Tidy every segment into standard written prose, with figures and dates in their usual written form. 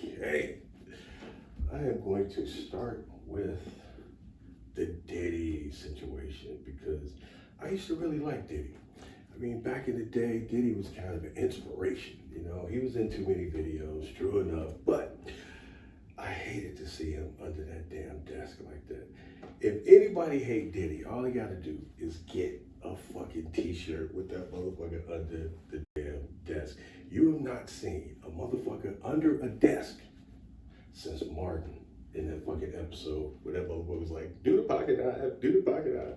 Okay, I am going to start with the Diddy situation because I used to really like Diddy. I mean, back in the day, Diddy was kind of an inspiration. You know, he was in too many videos, true enough, but I hated to see him under that damn desk like that. If anybody hate Diddy, all they gotta do is get a fucking t-shirt with that motherfucker under the damn desk. You have not seen a motherfucker under a desk since Martin in that fucking episode where that motherfucker was like, do the pocket eye, do the pocket eye.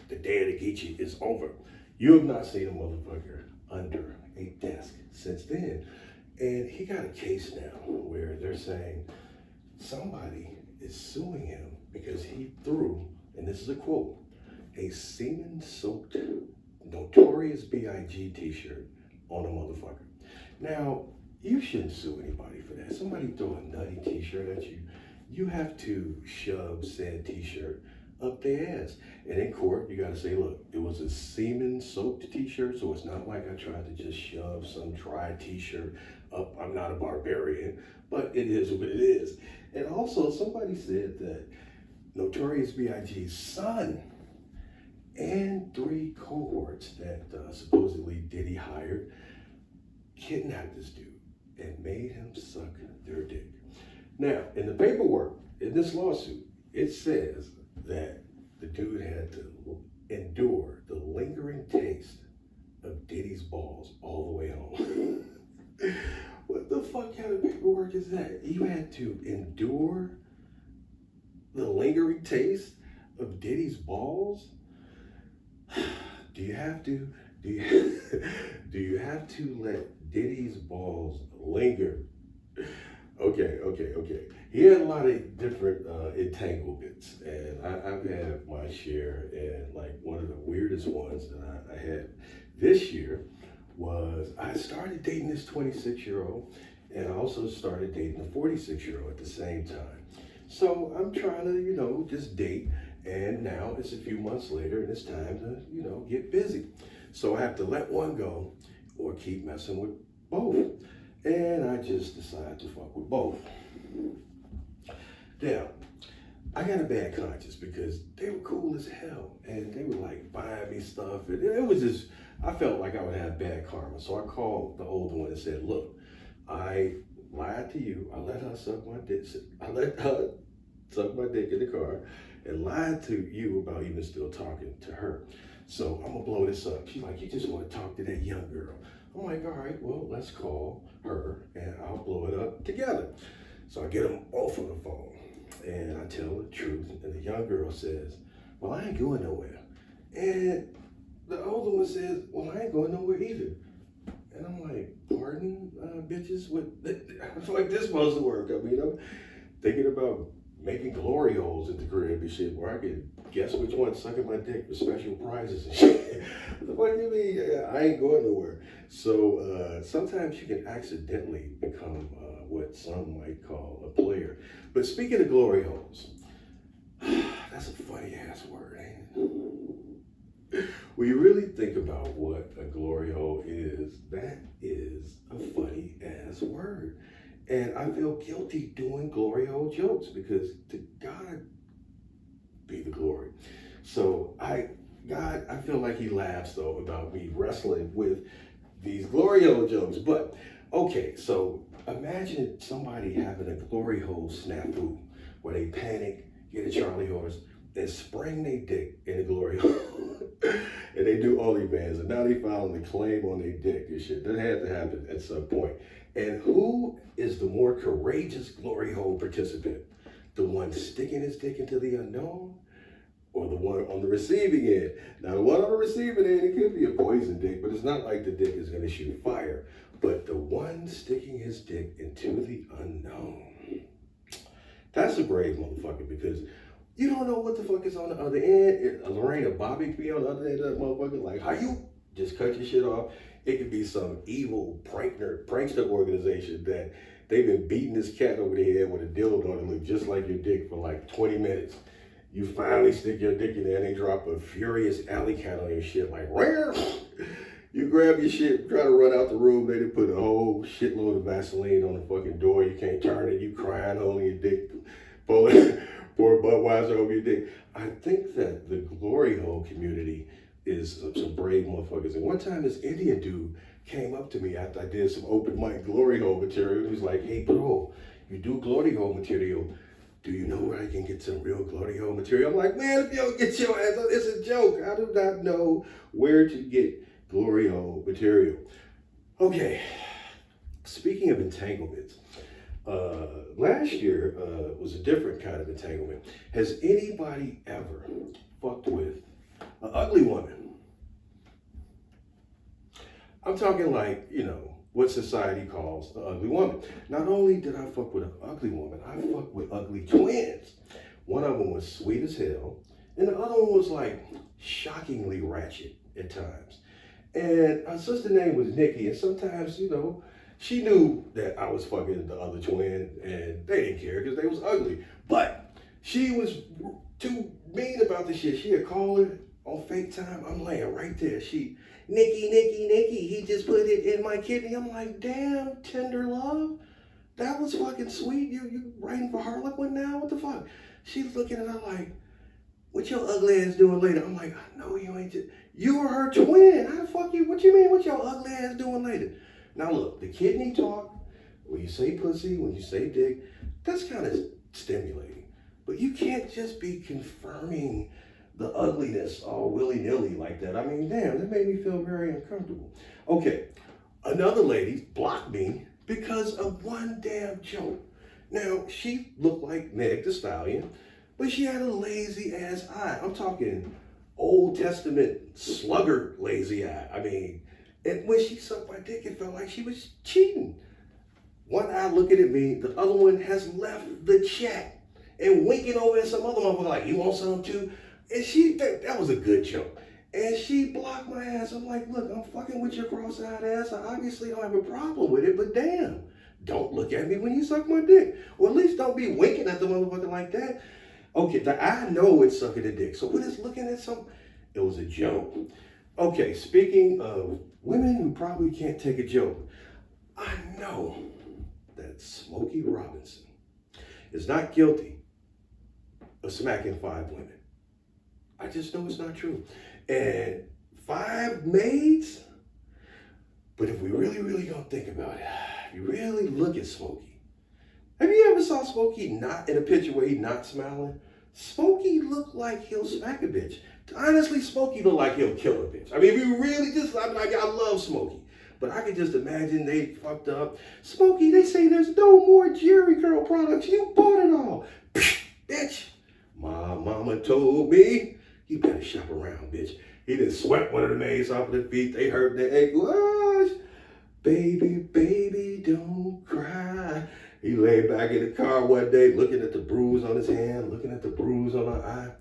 The day of the Geechee is over. You have not seen a motherfucker under a desk since then. And he got a case now where they're saying somebody is suing him because he threw, and this is a quote, a semen-soaked Notorious B.I.G. t-shirt on a motherfucker. Now, you shouldn't sue anybody for that. Somebody throw a nutty t-shirt at you, you have to shove said t-shirt up their ass. And in court, you gotta say, look, it was a semen-soaked t-shirt, so it's not like I tried to just shove some dry t-shirt up. I'm not a barbarian, but it is what it is. And also, somebody said that Notorious B.I.G.'s son and 3 cohorts that supposedly Diddy hired kidnapped this dude and made him suck their dick. Now, in the paperwork, in this lawsuit, it says that the dude had to endure the lingering taste of Diddy's balls all the way home. What the fuck kind of paperwork is that? You had to endure the lingering taste of Diddy's balls? Do you have to let Diddy's balls linger? Okay. He had a lot of different entanglements, and I've had my share. And like one of the weirdest ones that I had this year was I started dating this 26-year-old, and I also started dating a 46-year-old at the same time. So I'm trying to, just date, and now it's a few months later, and it's time to, get busy. So I have to let one go or keep messing with both. And I just decided to fuck with both. Now, I got a bad conscience because they were cool as hell, and they were like buying me stuff, and it was just, I felt like I would have bad karma. So I called the older one and said, look, I lied to you. I let her suck my dick. I let her suck my dick in the car and lied to you about even still talking to her. So I'm gonna blow this up. She's like, you just want to talk to that young girl. I'm like, all right, well, let's call her and I'll blow it up together. So I get them both on the phone and I tell the truth. And the young girl says, well, I ain't going nowhere. And the older one says, well, I ain't going nowhere either. And I'm like, pardon, bitches? What's like this supposed to work? I mean, I'm thinking about making glory holes in the crib and shit where I could guess which one's sucking my dick for special prizes and shit. What do you mean? I ain't going nowhere. So sometimes you can accidentally become what some might call a player. But speaking of glory holes, that's a funny ass word, ain't it? When you really think about what a glory hole is, that is a funny ass word. And I feel guilty doing glory hole jokes because to God be the glory. So I feel like he laughs though about me wrestling with these glory hole jokes. But okay, so imagine somebody having a glory hole snafu where they panic, get a Charlie horse, and spring their dick in the glory hole. And they do OnlyFans, and now they filing the claim on their dick and shit. That had to happen at some point. And who is the more courageous glory hole participant? The one sticking his dick into the unknown, or the one on the receiving end? Now, the one on the receiving end, it could be a poison dick, but it's not like the dick is going to shoot fire. But the one sticking his dick into the unknown, that's a brave motherfucker, because you don't know what the fuck is on the other end. Lorena Bobby could be on the other end of that motherfucker. Like, how you just cut your shit off? It could be some evil prankster organization that they've been beating this cat over the head with a dildo that look just like your dick for like 20 minutes. You finally stick your dick in there and they drop a furious alley cat on your shit like, rare. You grab your shit, try to run out the room, they done put a whole shitload of Vaseline on the fucking door. You can't turn it, you crying, holding your dick, pulling pour Budweiser over your dick. I think that the glory hole community is some brave motherfuckers. And one time this Indian dude came up to me after I did some open mic glory hole material. He was like, hey bro, you do glory hole material. Do you know where I can get some real glory hole material? I'm like, man, if you don't get your ass, it's a joke. I do not know where to get glory hole material. Okay, speaking of entanglements, last year was a different kind of entanglement. Has anybody ever fucked with an ugly woman? I'm talking like, you know, what society calls an ugly woman. Not only did I fuck with an ugly woman, I fucked with ugly twins. One of them was sweet as hell, and the other one was like shockingly ratchet at times. And her sister name was Nikki, and sometimes, you know, she knew that I was fucking the other twin, and they didn't care because they was ugly. But she was too mean about the shit. She'd call her on FaceTime. I'm laying right there. Nikki, he just put it in my kidney. I'm like, damn, tender love. That was fucking sweet. You writing for Harlequin now? What the fuck? She's looking at her like, what your ugly ass doing later? I'm like, I know you ain't just, you were her twin. How the fuck you, what you mean, what your ugly ass doing later? Now look, the kidney talk, when you say pussy, when you say dick, that's kind of stimulating. But you can't just be confirming the ugliness all willy-nilly like that. I mean, damn, that made me feel very uncomfortable. Okay, another lady blocked me because of one damn joke. Now, she looked like Meg the Stallion, but she had a lazy ass eye. I'm talking Old Testament slugger lazy eye. I mean, and when she sucked my dick, it felt like she was cheating. One eye looking at me, the other one has left the chat and winking over at some other motherfucker like, you want some too? And she, that was a good joke. And she blocked my ass. I'm like, look, I'm fucking with your cross-eyed ass. I obviously don't have a problem with it, but damn, don't look at me when you suck my dick. Or at least don't be winking at the motherfucker like that. Okay, I know it's sucking a dick. So what is looking at something? It was a joke. Okay, speaking of women who probably can't take a joke, I know that Smokey Robinson is not guilty of smacking 5 women. I just know it's not true. And 5 maids? But if we really gonna think about it, if you really look at Smokey, have you ever saw Smokey not in a picture where he not smiling? Smokey looked like he'll smack a bitch. Honestly, Smokey looked like he'll kill a bitch. I mean, if you really just, I love Smokey. But I could just imagine they fucked up. Smokey, they say there's no more Jerry Curl products. You bought it all. Bitch, my mama told me, you better shop around, bitch. He done swept one of the maids off of their feet. They hurt their ankle. Oh, baby, don't cry. He lay back in the car one day, looking at the bruise on his hand, looking at the bruise on her eye.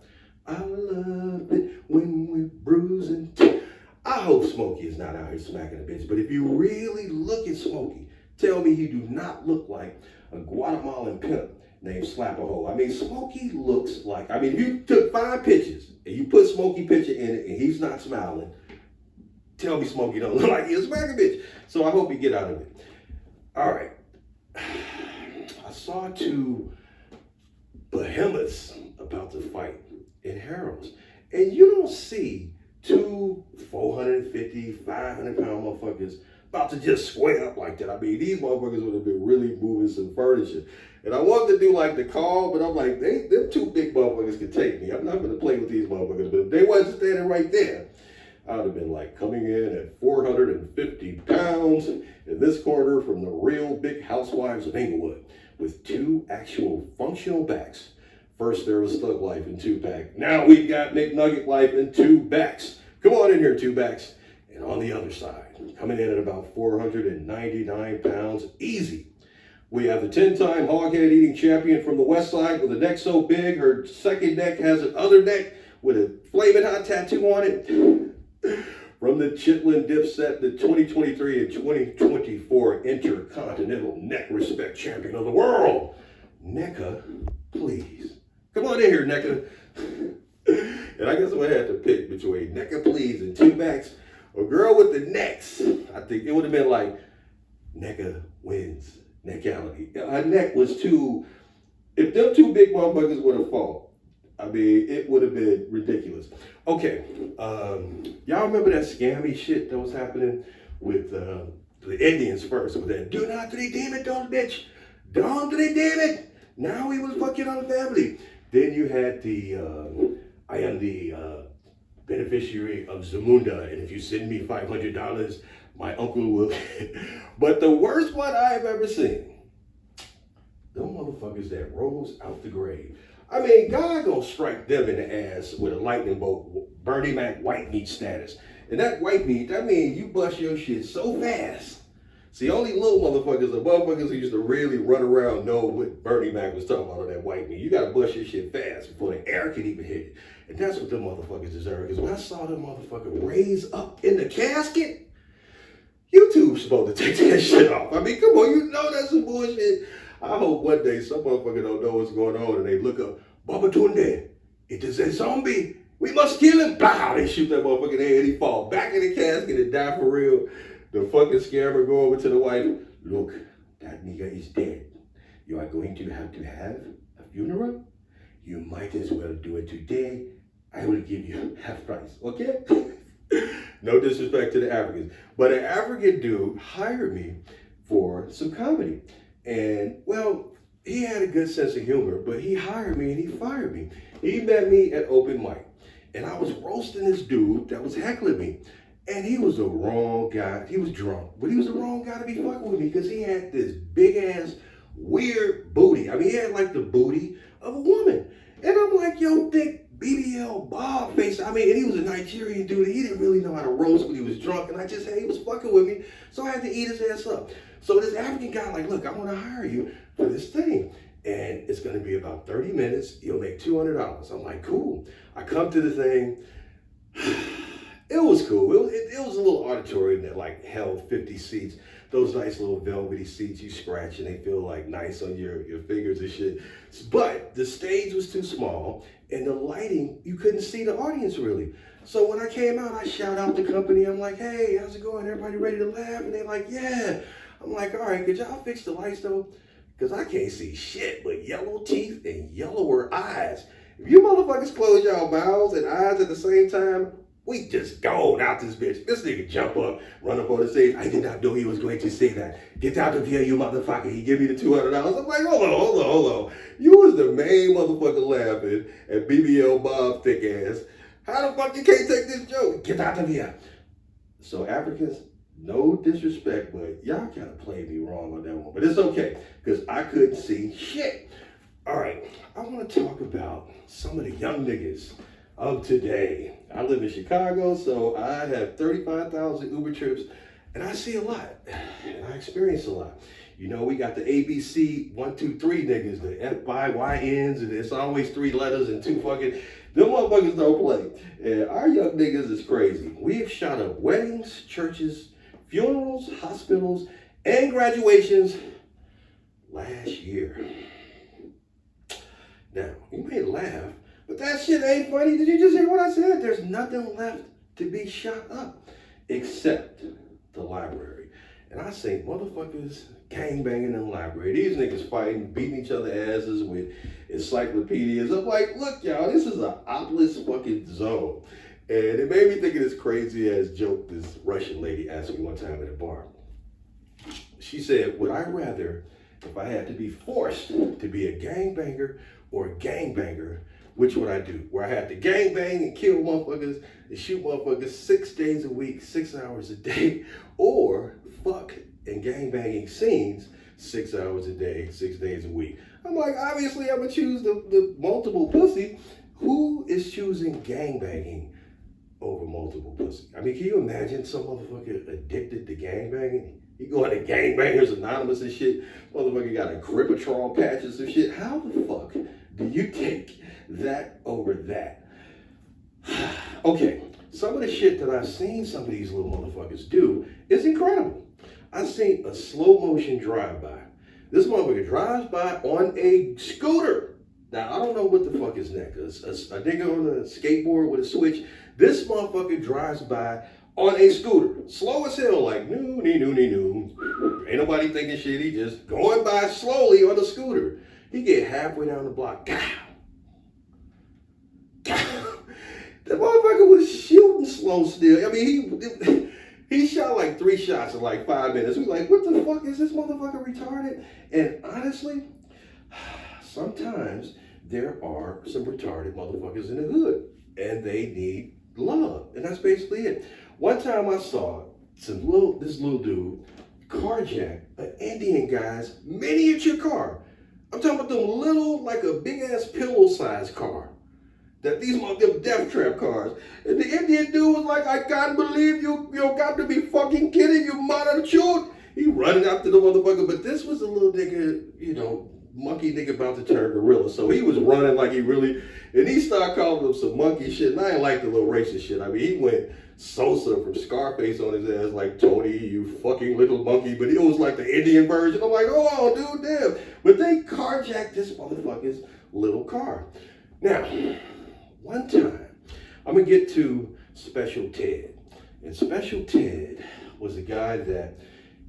I love it when we're bruising. I hope Smokey is not out here smacking a bitch, but if you really look at Smokey, tell me he do not look like a Guatemalan pimp named Slap-a-Hole. I mean, Smokey looks like, I mean, if you took 5 pictures and you put Smokey picture in it and he's not smiling, tell me Smokey don't look like he'll smack a bitch. So I hope you get out of it. All right. I saw 2 behemoths about to fight in Harold's. And you don't see 2 450, 500-pound motherfuckers about to just square up like that. I mean, these motherfuckers would have been really moving some furniture. And I wanted to do like the call, but I'm like, them 2 big motherfuckers could take me. I'm not going to play with these motherfuckers. But if they wasn't standing right there, I would have been like coming in at 450 pounds in this corner from the real big housewives of Inglewood with 2 actual functional backs. First there was Thug Life in 2-pack. Now we've got McNugget Life in 2 backs. Come on in here, 2 backs. And on the other side, coming in at about 499 pounds, easy. We have the 10-time hoghead eating champion from the West Side with a neck so big, her second neck has an other neck with a flaming hot tattoo on it. From the Chitlin Dipset, the 2023 and 2024 Intercontinental Neck Respect Champion of the World, NECA, please. Come on in here, NECA. And I guess I'm going to have to pick between NECA, please, and 2 backs, A girl with the necks. I think it would have been like Necka wins. Neckality. Her neck was too. If them two big motherfuckers would have fought, I mean, it would have been ridiculous. Okay, y'all remember that scammy shit that was happening with the Indians first? With that, do not redeem it, don't bitch. Don't redeem it. Now we will fuck your own family. Then you had the, I am the beneficiary of Zamunda, and if you send me $500, my uncle will. But the worst one I've ever seen, them motherfuckers that rose out the grave. I mean, God gonna strike them in the ass with a lightning bolt, Bernie Mac white meat status. And that white meat, that means you bust your shit so fast. See, only little motherfuckers, the motherfuckers who used to really run around know what Bernie Mac was talking about on that white meat. You gotta bust your shit fast before the air can even hit it. And that's what them motherfuckers deserve. Because when I saw them motherfucker raise up in the casket, YouTube's supposed to take that shit off. I mean, come on, you know that's some bullshit. I hope one day some motherfucker don't know what's going on and they look up, Baba Tunde, it is a zombie. We must kill him. Blah, they shoot that motherfucker in the head. He fall back in the casket and die for real. The fucking scammer go over to the wife. Look, that nigga is dead. You are going to have a funeral? You might as well do it today. I will give you half price, okay? No disrespect to the Africans. But an African dude hired me for some comedy. And, well, he had a good sense of humor, but he hired me and he fired me. He met me at open mic. And I was roasting this dude that was heckling me. And he was the wrong guy. He was drunk, but he was the wrong guy to be fucking with me because he had this big ass weird booty. I mean, he had like the booty of a woman. And I'm like, yo, thick BBL Bob face. I mean, and he was a Nigerian dude. And he didn't really know how to roast when he was drunk. And I just said he was fucking with me. So I had to eat his ass up. So this African guy like, look, I want to hire you for this thing. And it's going to be about 30 minutes. You'll make $200. I'm like, cool. I come to the thing. It was cool. It was a little auditorium that like held 50 seats. Those nice little velvety seats you scratch and they feel like nice on your fingers and shit. But the stage was too small and the lighting, you couldn't see the audience really. So when I came out, I shout out the company. I'm like, hey, how's it going? Everybody ready to laugh? And they're like, yeah. I'm like, all right, could y'all fix the lights though? Because I can't see shit but yellow teeth and yellower eyes. If you motherfuckers close y'all mouths and eyes at the same time, we just gone out this bitch. This nigga jump up, run up on the stage. I did not know he was going to say that. Get out of here, you motherfucker. He give me the $200. I'm like, hold on. You was the main motherfucker laughing at BBL Bob thick ass. How the fuck you can't take this joke? Get out of here. So Africans, no disrespect, but y'all kind of played me wrong on that one. But it's okay, because I couldn't see shit. All right, I want to talk about some of the young niggas of today. I live in Chicago, so I have 35,000 Uber trips, and I see a lot, and I experience a lot. You know, we got the ABC 1, 2, 3 niggas, the FYYNs, and it's always 3 letters and 2 fucking, them motherfuckers don't play. And our young niggas is crazy. We've shot up weddings, churches, funerals, hospitals, and graduations last year. Now, you may laugh, but that shit ain't funny. Did you just hear what I said? There's nothing left to be shot up except the library. And I say, motherfuckers gangbanging in the library. These niggas fighting, beating each other asses with encyclopedias. I'm like, look, y'all, this is an opless fucking zone. And it made me think of this crazy ass joke this Russian lady asked me one time at a bar. She said, would I rather, if I had to be forced to be a gangbanger or a gangbanger, which would I do? Where I had to gangbang and kill motherfuckers and shoot motherfuckers 6 days a week, 6 hours a day, or fuck and gangbanging scenes 6 hours a day, 6 days a week. I'm like, obviously I'm gonna choose the multiple pussy. Who is choosing gangbanging over multiple pussy? I mean, can you imagine some motherfucker addicted to gangbanging? You go into Gangbangers Anonymous and shit, motherfucker got a Gripatrol patches and shit. How the fuck do you take that over that? Okay, some of the shit that I've seen some of these little motherfuckers do is incredible. I've seen a slow motion drive-by. This motherfucker drives by on a scooter. Now, I don't know what the fuck is next. A nigga on a skateboard with a switch. This motherfucker drives by on a scooter, slow as hell, like no. Ain't nobody thinking shit. He just going by slowly on the scooter. He get halfway down the block. The motherfucker was shooting slow still. I mean, he shot like 3 shots in like 5 minutes. We like, what the fuck is this motherfucker retarded? And honestly, sometimes there are some retarded motherfuckers in the hood, and they need love, and that's basically it. One time I saw this little dude carjack an Indian guy's miniature car. I'm talking about them little, like a big ass pillow-sized car. That these them death trap cars. And the Indian dude was like, I can't believe you got to be fucking kidding, you mother chute. He running after the motherfucker, but this was a little nigga, monkey nigga about to turn gorilla. So he was running like he really, and he started calling him some monkey shit. And I ain't like the little racist shit. I mean, he went Sosa from Scarface on his ass, like, Tony, you fucking little monkey. But it was like the Indian version. I'm like, oh, dude, damn. But they carjacked this motherfucker's little car. Now, one time, I'm going to get to Special Ted. And Special Ted was a guy that,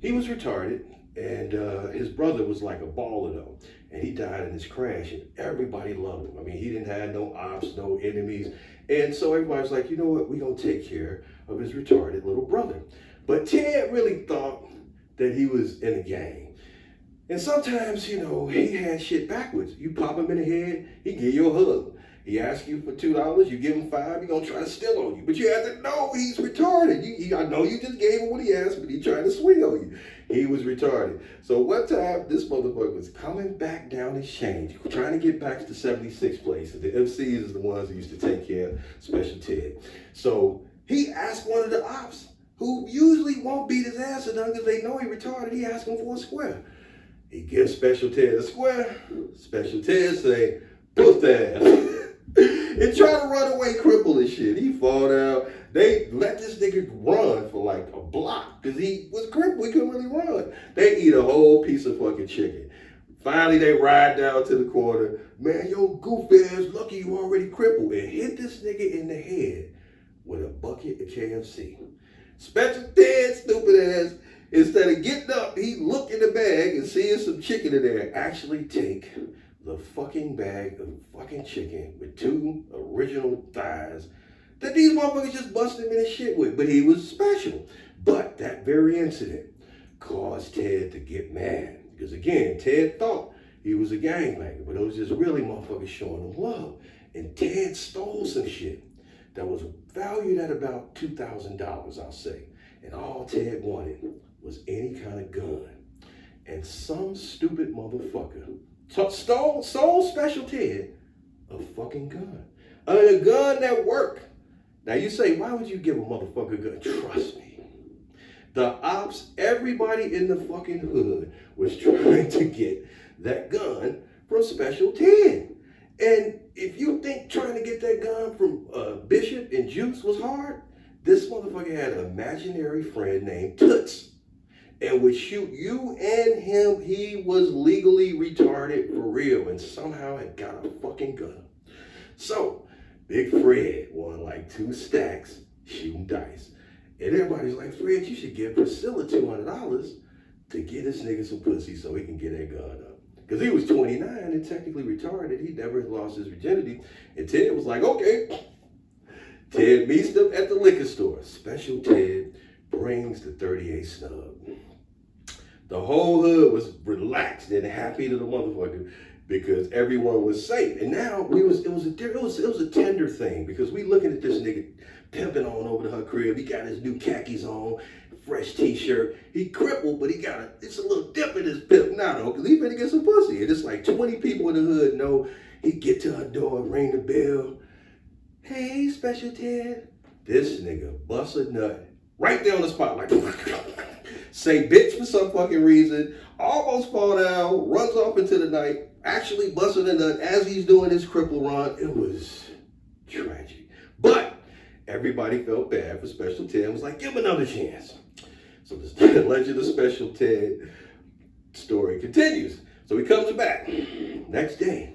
he was retarded, and his brother was like a baller though. And he died in this crash, and everybody loved him. I mean, he didn't have no ops, no enemies. And so everybody was like, you know what, we're going to take care of his retarded little brother. But Ted really thought that he was in a gang. And sometimes, he had shit backwards. You pop him in the head, he give you a hug. He asks you for $2, you give him $5, he's going to try to steal on you. But you have to know he's retarded. I know you just gave him what he asked, but he tried to swing on you. He was retarded. So one time, this motherfucker was coming back down his change, trying to get back to the 76th place. The MCs is the ones that used to take care of Special Ted. So he asked one of the ops, who usually won't beat his ass or nothing because they know he retarded, he asked him for a square. He gives Special Ted a square. Special Ted say, poof ass. And try to run away crippled and shit. He fall down. They let this nigga run for like a block because he was crippled. He couldn't really run. They eat a whole piece of fucking chicken. Finally, they ride down to the corner. Man, yo, goofy ass, lucky you already crippled. And hit this nigga in the head with a bucket of KFC. Special Ted, stupid ass, instead of getting up, he looked in the bag and seeing some chicken in there. Actually take the fucking bag of fucking chicken with 2 original thighs that these motherfuckers just busted him in his shit with. But he was special. But that very incident caused Ted to get mad. Because again, Ted thought he was a gangbanger, but it was just really motherfuckers showing him love. And Ted stole some shit that was valued at about $2,000, I'll say. And all Ted wanted was any kind of gun. And some stupid motherfucker stole Special Ted a fucking gun. A gun that worked. Now you say, why would you give a motherfucker a gun? Trust me. The ops, everybody in the fucking hood was trying to get that gun from Special Ted. And if you think trying to get that gun from Bishop and Juice was hard, this motherfucker had an imaginary friend named Toots. And would shoot you and him. He was legally retarded for real and somehow had got a fucking gun. So, Big Fred won like 2 stacks shooting dice. And everybody's like, Fred, you should give Priscilla $200 to get this nigga some pussy so he can get that gun up. Because he was 29 and technically retarded. He never lost his virginity. And Ted was like, okay. Ted meets them at the liquor store. Special Ted brings the 38 snub. The whole hood was relaxed and happy to the motherfucker because everyone was safe. And now it was a tender thing because we looking at this nigga pimping on over to her crib. He got his new khakis on, fresh t-shirt. He crippled, but it's a little dip in his pimp now though, because he finna get some pussy. And it's like 20 people in the hood know he get to her door, ring the bell. Hey, Special Ted. This nigga bust a nut right there on the spot, like say bitch for some fucking reason, almost fall down, runs off into the night, actually busting a nut as he's doing his cripple run. It was tragic. But everybody felt bad for Special Ted and was like, give him another chance. So the legend of Special Ted story continues. So he comes back next day,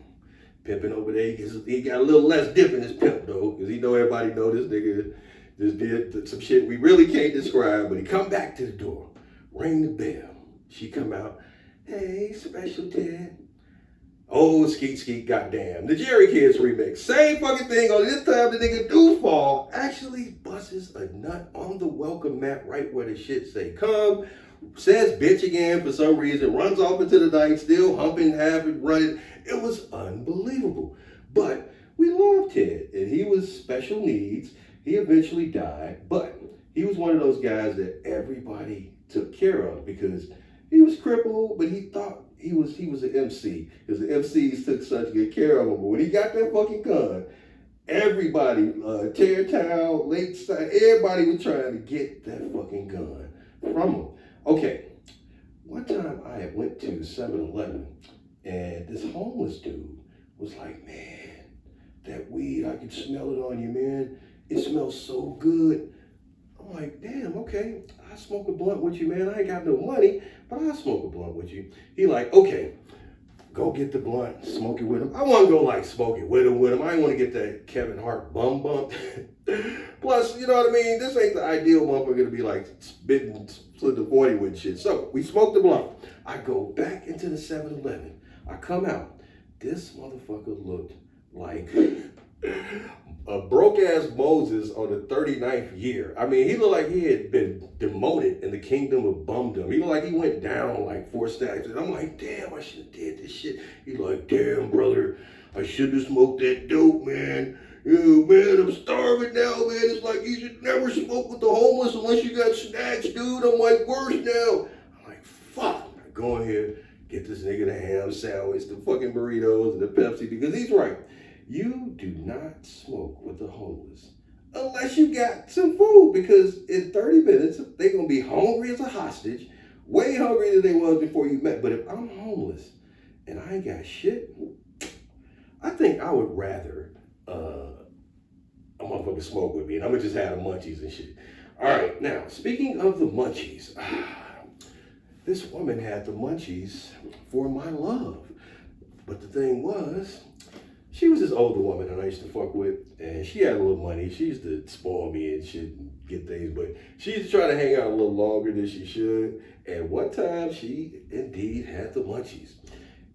pimping over there. He got a little less dip in his pimp though, because he know everybody know this nigga Just did some shit we really can't describe, but he come back to the door, ring the bell. She come out, hey, Special Ted. Oh, skeet, skeet, goddamn. The Jerry Kids remix. Same fucking thing, only this time the nigga Doofall actually busts a nut on the welcome mat right where the shit say come, says bitch again for some reason, runs off into the night, still humping, having, running. It was unbelievable. But we loved Ted, and he was special needs. He eventually died, but he was one of those guys that everybody took care of because he was crippled, but he thought he was an MC because the MCs took such good care of him. But when he got that fucking gun, everybody, Teartown, Lakeside, everybody was trying to get that fucking gun from him. Okay, one time I went to 7-Eleven and this homeless dude was like, man, that weed, I can smell it on you, man. It smells so good. I'm like, damn, okay, I smoke a blunt with you, man. I ain't got no money, but I'll smoke a blunt with you. He like, okay, go get the blunt, smoke it with him. I want to go like smoke it with him. I ain't want to get that Kevin Hart bum bump. Plus, you know what I mean? This ain't the ideal motherfucker to be like spitting split the 40 with shit. So we smoked the blunt. I go back into the 7-Eleven. I come out. This motherfucker looked like a broke-ass Moses on the 39th year. I mean, he looked like he had been demoted in the kingdom of bumdom. He looked like he went down like 4 stacks. And I'm like, damn, I should have did this shit. He like, damn, brother, I should have smoked that dope, man. Yeah, man, I'm starving now, man. It's like you should never smoke with the homeless unless you got snacks, dude. I'm like, worse now. I'm like, fuck. I go in here, get this nigga the ham sandwich, the fucking burritos, and the Pepsi, because he's right. You do not smoke with the homeless unless you got some food, because in 30 minutes, they're going to be hungry as a hostage, way hungrier than they was before you met. But if I'm homeless and I ain't got shit, I think I would rather a motherfucker smoke with me and I'm going to just have the munchies and shit. All right, now, speaking of the munchies, this woman had the munchies for my love. But the thing was, she was this older woman that I used to fuck with, and she had a little money. She used to spoil me and shit and get things, but she used to try to hang out a little longer than she should. And one time, she indeed had the munchies.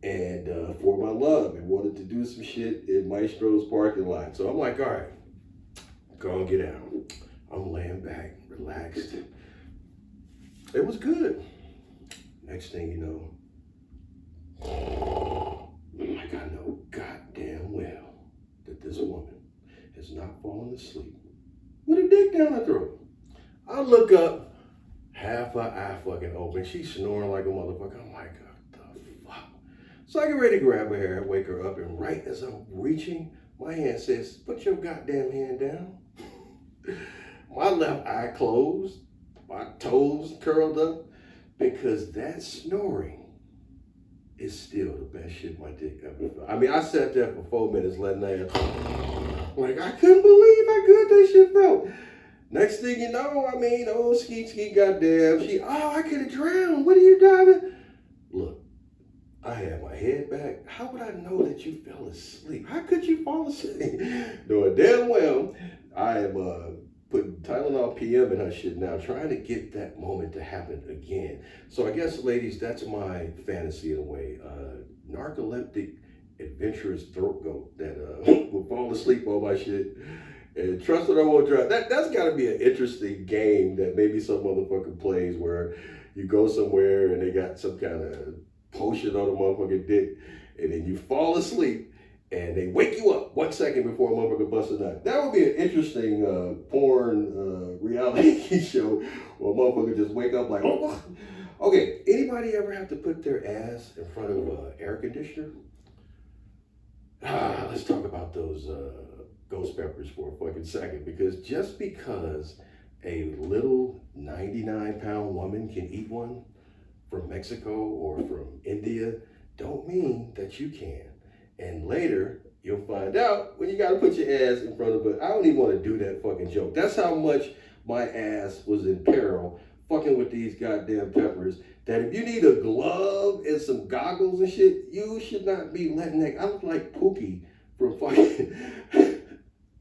And for my love, and wanted to do some shit in Maestro's parking lot. So I'm like, all right, go and get out. I'm laying back, relaxed. It was good. Next thing you know, like I know goddamn well that this woman has not fallen asleep with a dick down her throat. I look up, half her eye fucking open. She's snoring like a motherfucker. I'm like, what the fuck? So I get ready to grab her hair, wake her up, and right as I'm reaching, my hand says, put your goddamn hand down. My left eye closed, my toes curled up, because that snoring is still the best shit my dick ever felt. I mean, I sat there for 4 minutes letting that, like, I couldn't believe how good that shit felt. Next thing you know, I mean, oh, skeet, goddamn, I could have drowned. What are you driving? Look, I had my head back. How would I know that you fell asleep? How could you fall asleep? Knowing damn well, I am putting Tylenol PM in her shit now, trying to get that moment to happen again. So I guess, ladies, that's my fantasy in a way. Narcoleptic, adventurous throat goat that will fall asleep on my shit and trust that I won't drive. That's got to be an interesting game that maybe some motherfucker plays, where you go somewhere and they got some kind of potion on the motherfucking dick, and then you fall asleep and they wake you up 1 second before a motherfucker busts a nut. That would be an interesting porn reality show where a motherfucker just wake up like, oh. Okay, anybody ever have to put their ass in front of an air conditioner? Let's talk about those ghost peppers for a fucking second, because just because a little 99-pound woman can eat one from Mexico or from India don't mean that you can. And later, you'll find out when you gotta put your ass in front of it. I don't even want to do that fucking joke. That's how much my ass was in peril fucking with these goddamn peppers, that if you need a glove and some goggles and shit, you should not be letting that. I look like Pookie from fucking,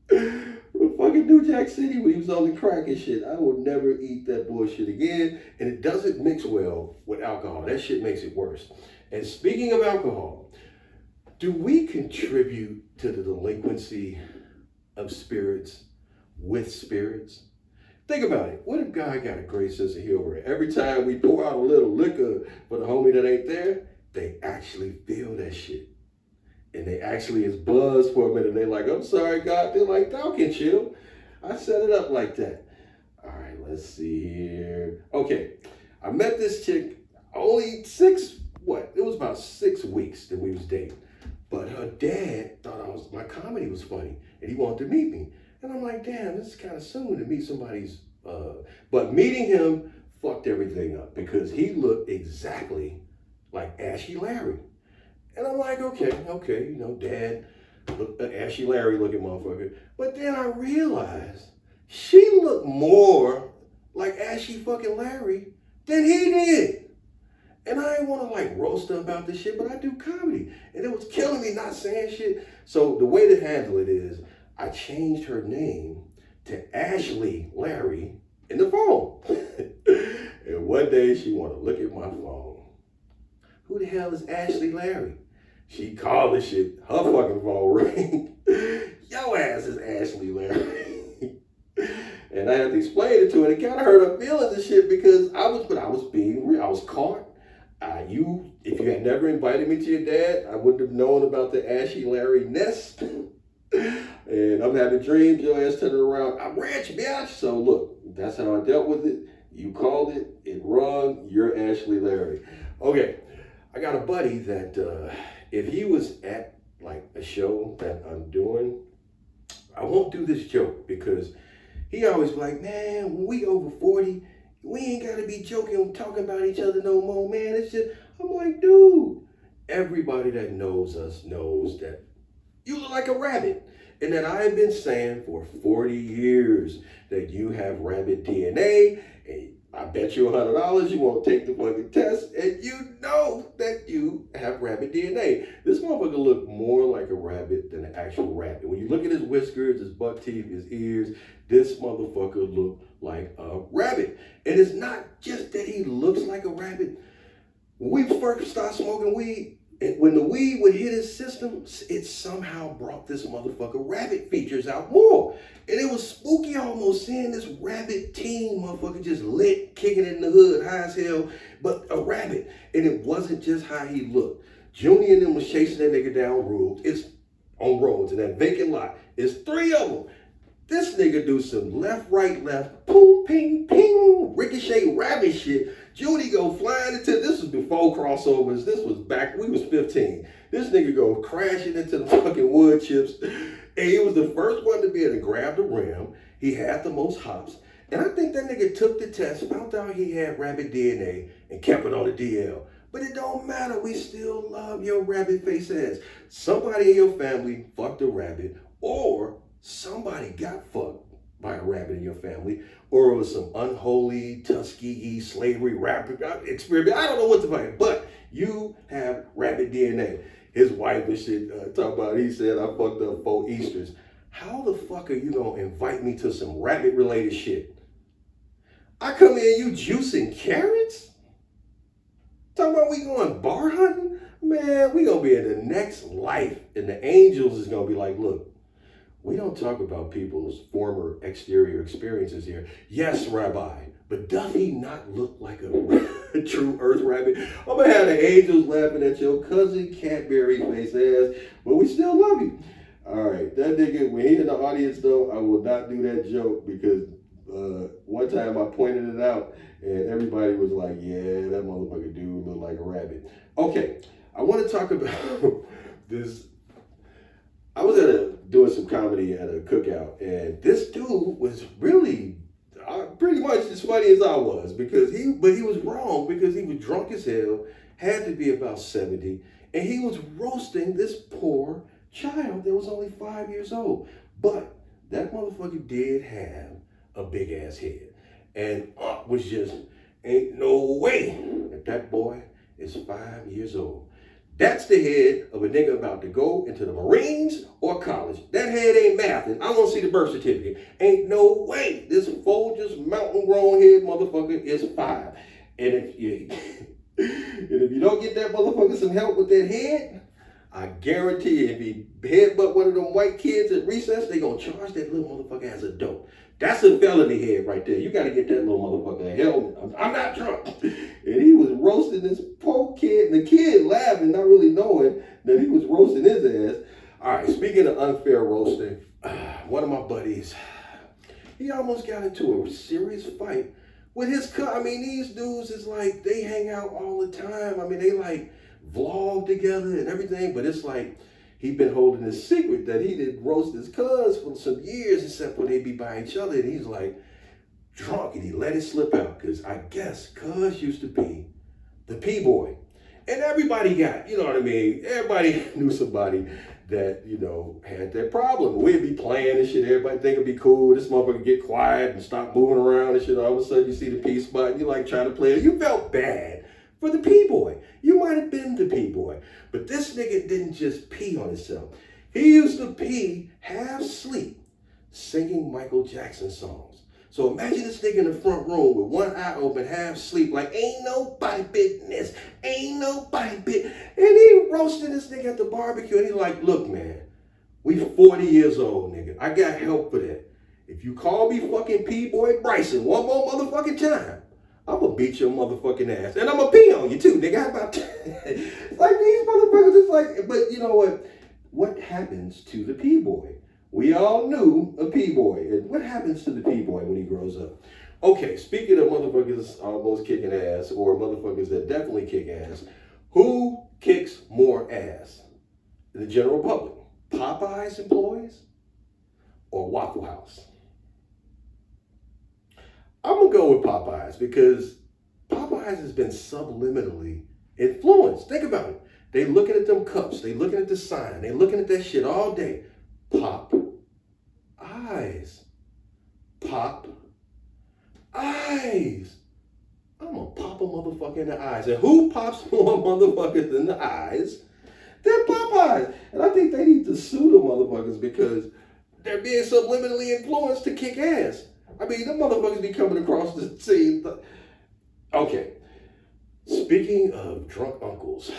from fucking New New Jack City when he was on the crack and shit. I will never eat that bullshit again. And it doesn't mix well with alcohol. That shit makes it worse. And speaking of alcohol, do we contribute to the delinquency of spirits with spirits? Think about it. What if God got a great sense of humor? Every time we pour out a little liquor for the homie that ain't there, they actually feel that shit. And they actually is buzzed for a minute. They're like, I'm sorry, God. They're like, y'all can chill. I set it up like that. All right, let's see here. Okay, I met this chick only it was about 6 weeks that we was dating. But her dad thought my comedy was funny and he wanted to meet me. And I'm like, damn, this is kind of soon to meet somebody's, but meeting him fucked everything up because he looked exactly like Ashy Larry. And I'm like, okay, you know, dad, Ashy Larry looking motherfucker. But then I realized she looked more like Ashy fucking Larry than he did. And I didn't want to like roast her about this shit, but I do comedy. And it was killing me not saying shit. So the way to handle it is I changed her name to Ashley Larry in the phone. And one day she wanted to look at my phone. Who the hell is Ashley Larry? She called the shit. Her fucking phone rang. Yo ass is Ashley Larry. And I had to explain it to her. And it kind of hurt her feelings and shit because I was being real. I was caught. If you had never invited me to your dad, I wouldn't have known about the Ashy Larry nest. And I'm having dreams, your ass turning around. I'm rich, bitch. So look, that's how I dealt with it. You called it, it rung, you're Ashley Larry. Okay, I got a buddy that if he was at like a show that I'm doing, I won't do this joke because he always be like, man, when we over 40, we ain't gotta be joking, talking about each other no more, man. It's just, I'm like, dude, everybody that knows us knows that you look like a rabbit. And that I've been saying for 40 years that you have rabbit DNA, and I bet you $100 you won't take the fucking test, and you know that you have rabbit DNA. This motherfucker look more like a rabbit than an actual rabbit. When you look at his whiskers, his buck teeth, his ears, this motherfucker look like a rabbit. And it's not just that he looks like a rabbit. When we first started smoking weed, and when the weed would hit his system, it somehow brought this motherfucker rabbit features out more. And it was spooky almost seeing this rabbit teen motherfucker just lit, kicking it in the hood, high as hell, but a rabbit. And it wasn't just how he looked. Junior and them was chasing that nigga down roads. It's on roads in that vacant lot. It's 3 of them. This nigga do some left, right, left, boom, ping, ping, ricochet rabbit shit. Judy go flying into, this was before crossovers, this was back, we was 15. This nigga go crashing into the fucking wood chips. And he was the first one to be able to grab the rim. He had the most hops. And I think that nigga took the test, found out he had rabbit DNA, and kept it on the DL. But it don't matter, we still love your rabbit face ass. Somebody in your family fucked a rabbit, or somebody got fucked by a rabbit in your family, or it was some unholy Tuskegee slavery rabbit experiment. I don't know what to find, but you have rabbit DNA. His wife and shit talk about, he said, I fucked up 4 Easters. How the fuck are you gonna invite me to some rabbit related shit? I come in, you juicing carrots? Talking about we going bar hunting? Man, we gonna be in the next life, and the angels is gonna be like, look, we don't talk about people's former exterior experiences here. Yes, Rabbi, but does he not look like a true earth rabbit? I'm gonna have the angels laughing at your cousin Cadbury face ass, but we still love you. All right, that nigga, when he in the audience though, I will not do that joke because one time I pointed it out and everybody was like, yeah, that motherfucker dude look like a rabbit. Okay, I want to talk about this. I was doing some comedy at a cookout, and this dude was really pretty much as funny as I was but he was wrong because he was drunk as hell, had to be about 70, and he was roasting this poor child that was only 5 years old. But that motherfucker did have a big ass head, and was just, ain't no way that boy is 5 years old. That's the head of a nigga about to go into the Marines or college. That head ain't math, and I want to see the birth certificate. Ain't no way this Folgers mountain grown head motherfucker is 5. And if you and if you don't get that motherfucker some help with that head, I guarantee you, if he headbutt one of them white kids at recess, they gonna charge that little motherfucker as a dope. That's a felony head right there. You gotta get that little motherfucker a helmet. I'm not drunk. And he was roasting this poor kid, and the kid laughing, not really knowing that he was roasting his ass. All right, speaking of unfair roasting, one of my buddies, he almost got into a serious fight with his cut. I mean, these dudes is like, they hang out all the time. I mean, they like vlog together and everything, but it's like he been holding this secret that he did roast his cuz for some years, except when they be by each other, and he's like drunk, and he let it slip out, because I guess cuz used to be the P-boy. And everybody got, you know what I mean, everybody knew somebody that, you know, had that problem. We'd be playing and shit, everybody think it'd be cool, this motherfucker get quiet and stop moving around and shit, all of a sudden you see the P spot, and you like trying to play it. You felt bad for the P-boy. You might have been the P-boy, but this nigga didn't just pee on himself. He used to pee half asleep singing Michael Jackson songs. So imagine this nigga in the front room with one eye open, half asleep, like ain't nobody bitten this, ain't nobody bit. And he roasted this nigga at the barbecue, and he's like, look man, we 40 years old, nigga. I got help for that. If you call me fucking P-boy Bryson one more motherfucking time, I'm gonna beat your motherfucking ass. And I'm gonna pee on you too, nigga. How about that? Like these motherfuckers is like, but you know what? What happens to the P-boy? We all knew a P-boy. And what happens to the P-boy when he grows up? Okay, speaking of motherfuckers almost kicking ass, or motherfuckers that definitely kick ass, who kicks more ass? The general public. Popeyes employees or Waffle House? I'm going to go with Popeyes, because Popeyes has been subliminally influenced. Think about it. They looking at them cups. They looking at the sign. They looking at that shit all day. Pop eyes. Pop eyes. I'm going to pop a motherfucker in the eyes. And who pops more motherfuckers in the eyes than Popeyes? And I think they need to sue the motherfuckers, because they're being subliminally influenced to kick ass. I mean, them motherfuckers be coming across the scene. Okay. Speaking of drunk uncles,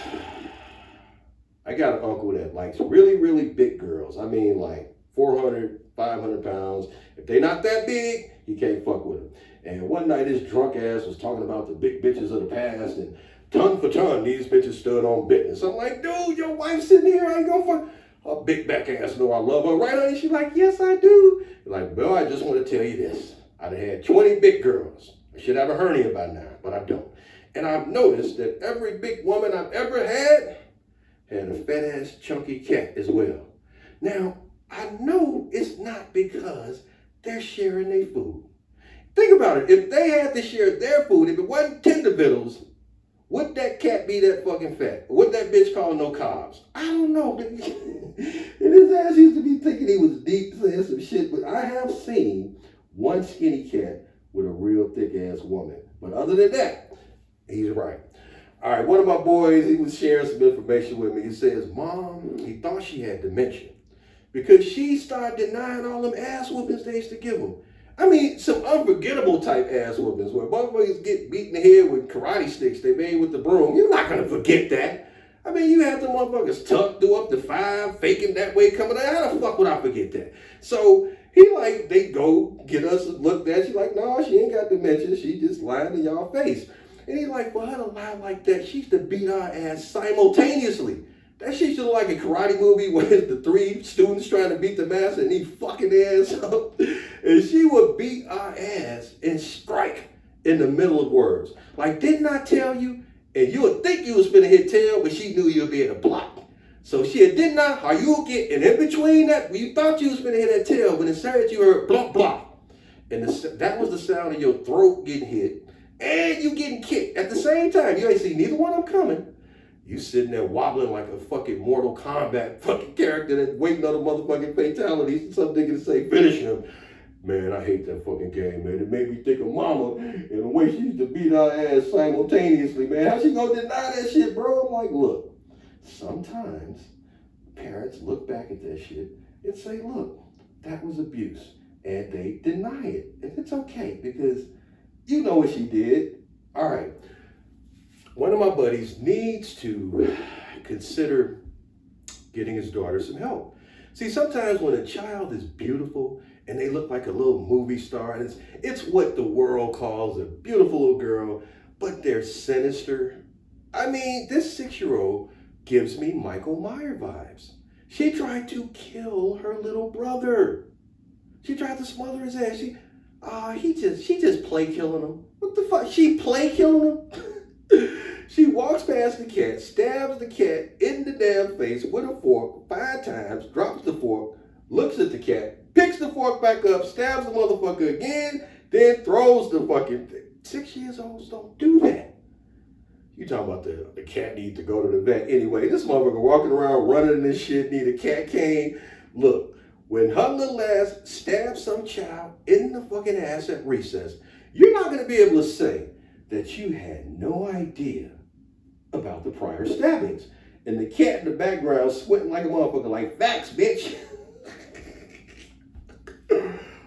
I got an uncle that likes really, really big girls. I mean, like 400, 500 pounds. If they not that big, he can't fuck with them. And one night, his drunk ass was talking about the big bitches of the past, and ton for ton, these bitches stood on business. I'm like, dude, your wife's sitting here, I ain't gonna fuck. Her big back ass know I love her, right, honey? She's like, yes, I do. Like, well, I just want to tell you this. I'd have had 20 big girls. I should have a hernia by now, but I don't. And I've noticed that every big woman I've ever had a fat ass chunky cat as well. Now, I know it's not because they're sharing their food. Think about it. If they had to share their food, if it wasn't tender vittles, would that cat be that fucking fat? Or would that bitch call no carbs? I don't know. And his ass used to be thinking he was deep saying some shit, but I have seen one skinny cat with a real thick ass woman. But other than that, he's right. All right, one of my boys, he was sharing some information with me. He says, Mom, he thought she had dementia because she started denying all them ass whoopings they used to give him. I mean, some unforgettable type ass whoopings where motherfuckers get beat in the head with karate sticks they made with the broom. You're not going to forget that. I mean, you had the motherfuckers tucked, do up to 5, faking that way, coming out. How the fuck would I forget that? So he like, they go get us looked at. She like, no, she ain't got dementia. She just lying in y'all face. And he's like, for her to lie like that, she used to beat our ass simultaneously. That shit should look like a karate movie where the 3 students trying to beat the master and he fucking their ass up. And she would beat our ass and strike in the middle of words. Like, didn't I tell you? And you would think you was finna hit tail, but she knew you would be able to block. So she had, didn't I? How you get, and in between that, you thought you was finna hit that tail, but instead you heard blah, blah. And that was the sound of your throat getting hit and you getting kicked at the same time. You ain't see neither one of them coming. You sitting there wobbling like a fucking Mortal Kombat fucking character that's waiting on a motherfucking fatality. Some nigga to say, finish him. Man, I hate that fucking game, man. It made me think of mama and the way she used to beat our ass simultaneously, man. How she gonna deny that shit, bro? I'm like, look, Sometimes parents look back at that shit and say, look, that was abuse. And they deny it. And it's okay because you know what she did. All right. One of my buddies needs to consider getting his daughter some help. See, sometimes when a child is beautiful and they look like a little movie star, and it's what the world calls a beautiful little girl, but they're sinister. I mean, this 6-year-old gives me Michael Myers vibes. She tried to kill her little brother. She tried to smother his ass. She just play killing him. What the fuck? She play killing him? She walks past the cat, stabs the cat in the damn face with a fork 5 times, drops the fork, looks at the cat, picks the fork back up, stabs the motherfucker again, then throws the fucking thing. 6-year-olds don't do that. You talking about the cat need to go to the vet. Anyway, this motherfucker walking around running this shit, need a cat cane. Look, when her little ass stabs some child in the fucking ass at recess, you're not going to be able to say that you had no idea about the prior stabbings. And the cat in the background sweating like a motherfucker, like, facts, bitch.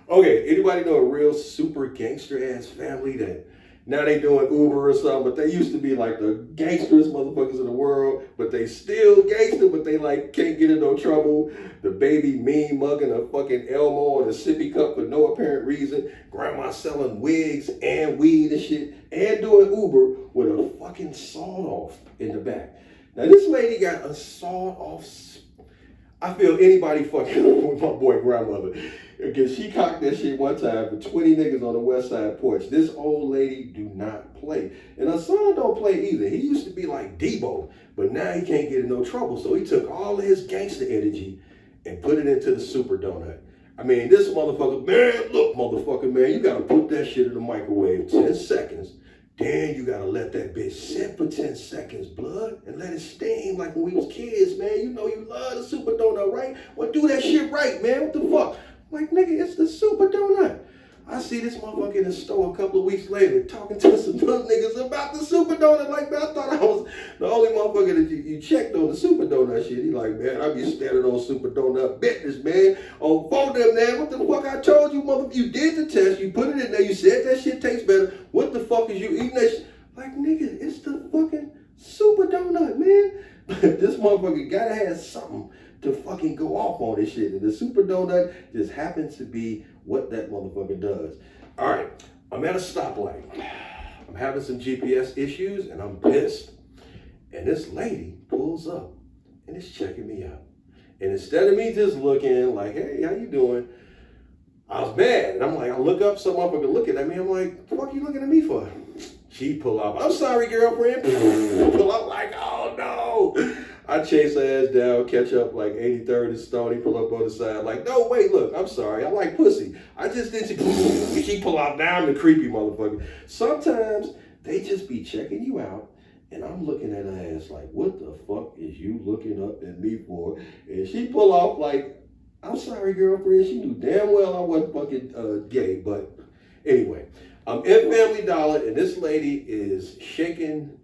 Okay, anybody know a real super gangster ass family that now they doing Uber or something, but they used to be like the gangsterest motherfuckers in the world, but they still gangster, but they like can't get in no trouble. The baby mean mugging a fucking Elmo and a sippy cup for no apparent reason. Grandma selling wigs and weed and shit, and doing Uber with a fucking sawed-off in the back. Now this lady got a sawed-off. I feel anybody fucking with my boy grandmother. Because she cocked that shit one time for 20 niggas on the west side porch. This old lady do not play. And her son don't play either. He used to be like Debo, but now he can't get in no trouble. So he took all of his gangster energy and put it into the super donut. I mean, this motherfucker, man, look, motherfucker, man, you gotta put that shit in the microwave 10 seconds. Then you gotta let that bitch sit for 10 seconds, blood, and let it steam like when we was kids, man. You know you love the super donut, right? Well, do that shit right, man. What the fuck? Like, nigga, it's the super donut. I see this motherfucker in the store a couple of weeks later talking to some little niggas about the super donut. Like, man, I thought I was the only motherfucker that you checked on the super donut shit. He like, man, I be standing on super donut business, man. On phone them, man. What the fuck I told you, motherfucker? You did the test. You put it in there. You said that shit tastes better. What the fuck is you eating that shit? Like, nigga, it's the fucking super donut, man. This motherfucker gotta have something to fucking go off on this shit. And the super donut just happens to be what that motherfucker does. All right, I'm at a stoplight. I'm having some GPS issues and I'm pissed. And this lady pulls up and is checking me out. And instead of me just looking like, hey, how you doing? I was mad. And I'm like, I look up, some motherfucker looking at me. I'm like, what the fuck are you looking at me for? She pull up. I'm sorry, girlfriend. Pull up like, oh no. I chase her ass down, catch up like 83rd and Stony, pull up on the side like, no, wait, look, I'm sorry. I like pussy. I just didn't. She pull out down the creepy motherfucker. Sometimes they just be checking you out. And I'm looking at her ass like, what the fuck is you looking up at me for? And she pull off like, I'm sorry, girlfriend. She knew damn well I wasn't fucking gay. But anyway, I'm in Family Dollar and this lady is shaking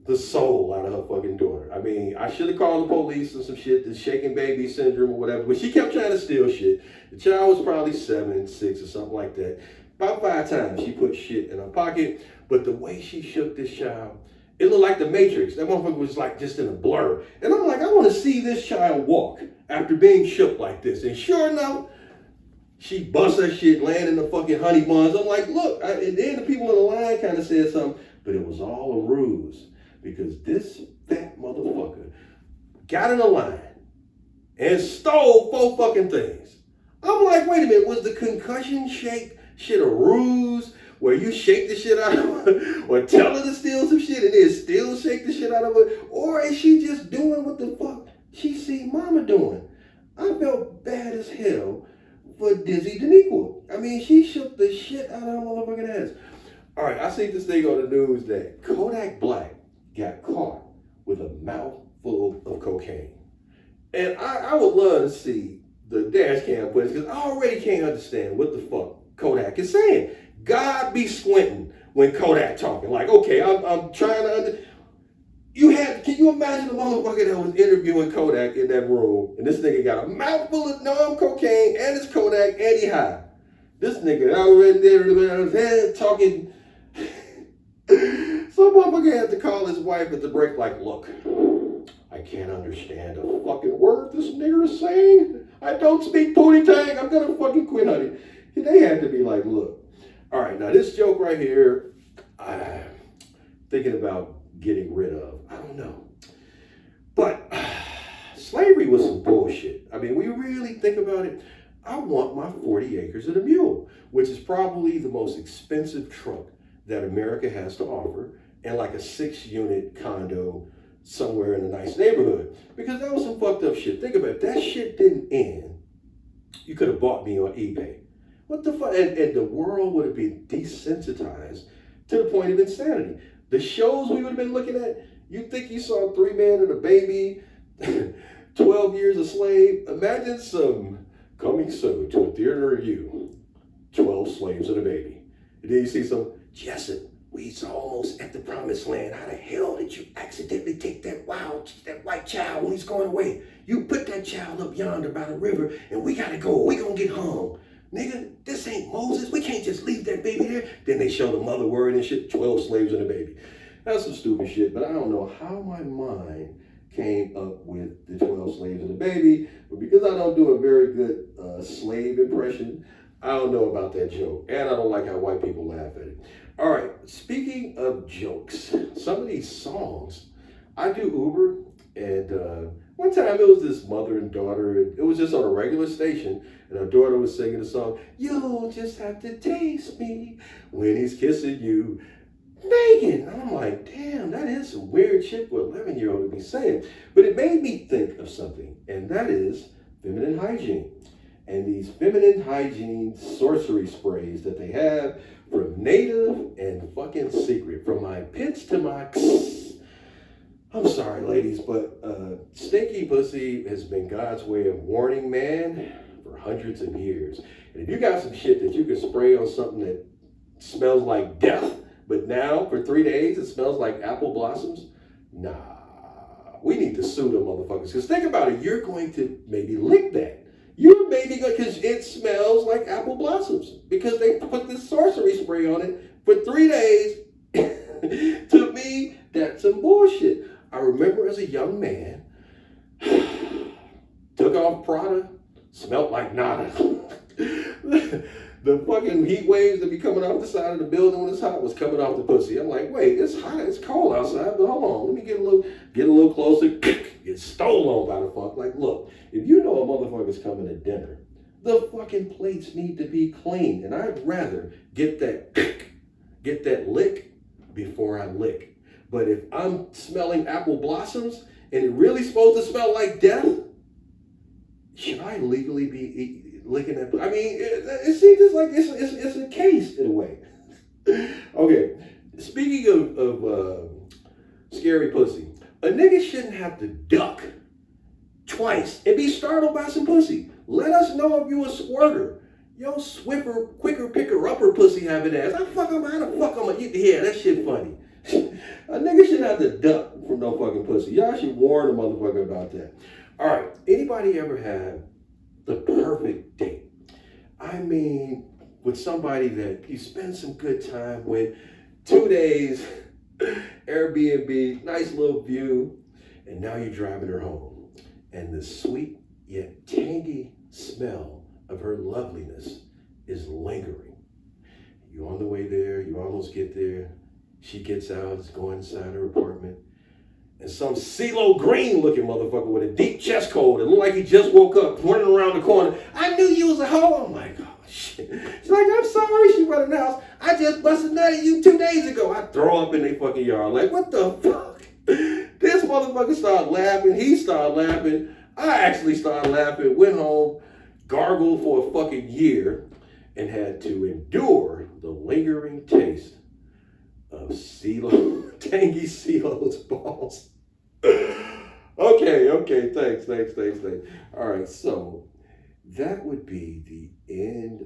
the soul out of her fucking daughter. I mean, I should have called the police and some shit, the shaking baby syndrome or whatever, but she kept trying to steal shit. The child was probably 7, 6 or something like that. About 5 times she put shit in her pocket, but the way she shook this child, it looked like the Matrix. That motherfucker was like just in a blur. And I'm like, I want to see this child walk after being shook like this. And sure enough, she busts her shit, land in the fucking honey buns. I'm like, look, and then the people in the line kind of said something, but it was all a ruse. Because this fat motherfucker got in a line and stole 4 fucking things. I'm like, wait a minute, was the concussion shake shit a ruse where you shake the shit out of her or tell her to steal some shit and then still shake the shit out of her? Or is she just doing what the fuck she see mama doing? I felt bad as hell for Dizzy Daniqua. I mean, she shook the shit out of her motherfucking ass. All right, I see this thing on the news that Kodak Black got caught with a mouthful of cocaine. And I would love to see the dash cam footage because I already can't understand what the fuck Kodak is saying. God be squinting when Kodak talking. Like, okay, I'm trying to Can you imagine the motherfucker that was interviewing Kodak in that room, and this nigga got a mouthful of numb cocaine and his Kodak and he high. This nigga out there talking. Some motherfucker had to call his wife at the break like, look, I can't understand a fucking word this nigga is saying. I don't speak pootie tang. I'm gonna fucking quit, honey. They had to be like, look, all right, now this joke right here, I'm thinking about getting rid of. I don't know. But slavery was some bullshit. I mean, when you really think about it, I want my 40 acres and a mule, which is probably the most expensive truck that America has to offer, and like a 6-unit condo somewhere in a nice neighborhood. Because that was some fucked up shit. Think about it. If that shit didn't end, you could have bought me on eBay. What the fuck? And the world would have been desensitized to the point of insanity. The shows we would have been looking at, you think you saw 3 Men and a Baby, 12 Years a Slave. Imagine some coming soon to a theater near you, 12 Slaves and a Baby. And then you see some, Jessup, we's almost at the promised land. How the hell did you accidentally take that white child when he's going away? You put that child up yonder by the river and we gotta go. We gonna get home. Nigga, this ain't Moses. We can't just leave that baby there. Then they show the mother word and shit, 12 slaves and a baby. That's some stupid shit, but I don't know how my mind came up with the 12 slaves and a baby, but because I don't do a very good slave impression, I don't know about that joke, and I don't like how white people laugh at it. All right, speaking of jokes, some of these songs, I do Uber, and one time it was this mother and daughter, and it was just on a regular station, and her daughter was singing the song, you'll just have to taste me when he's kissing you, Megan. And I'm like, damn, that is some weird shit for an 11-year-old to be saying. But it made me think of something, and that is feminine hygiene. And these feminine hygiene sorcery sprays that they have from Native and fucking Secret, from my pits to my I'm sorry, ladies, but stinky pussy has been God's way of warning man for hundreds of years. And if you got some shit that you can spray on something that smells like death, but now for 3 days it smells like apple blossoms, nah, we need to sue them motherfuckers. Because think about it, you're going to maybe lick that. You're maybe going, because it smells like apple blossoms, because they put this sorcery spray on it for 3 days. To me, that's some bullshit. I remember as a young man, took off Prada, smelled like nada. The fucking heat waves that be coming off the side of the building when it's hot was coming off the pussy. I'm like, wait, it's hot, it's cold outside, but hold on, let me get a little closer. Get stolen by the fuck. Like, look, if you know a motherfucker's coming to dinner, the fucking plates need to be clean, and I'd rather get that lick before I lick. But if I'm smelling apple blossoms and it really supposed to smell like death, should I legally be licking that? I mean, it seems just like it's a case in a way. Okay, speaking of scary pussy, a nigga shouldn't have to duck twice and be startled by some pussy. Let us know if you a squirter. Yo, swiffer, quicker, picker, upper pussy having ass. How the fuck am I? Yeah, that shit funny. A nigga shouldn't have to duck from no fucking pussy. Y'all should warn a motherfucker about that. All right, anybody ever have the perfect date? I mean, with somebody that you spend some good time with, 2 days, Airbnb, nice little view, and now you're driving her home. And the sweet yet tangy smell of her loveliness is lingering. You're on the way there, you almost get there. She gets out, is going inside her apartment, and some CeeLo Green looking motherfucker with a deep chest cold that looked like he just woke up, running around the corner. I knew you was a hoe. I'm like, oh shit. She's like, I'm sorry. She running the house. I just busted nut at you 2 days ago. I throw up in their fucking yard. Like, what the fuck? This motherfucker started laughing. He started laughing. I actually started laughing. Went home, gargled for a fucking year, and had to endure the lingering taste of CeeLo, tangy CeeLo's balls. Okay, thanks. All right, so that would be the end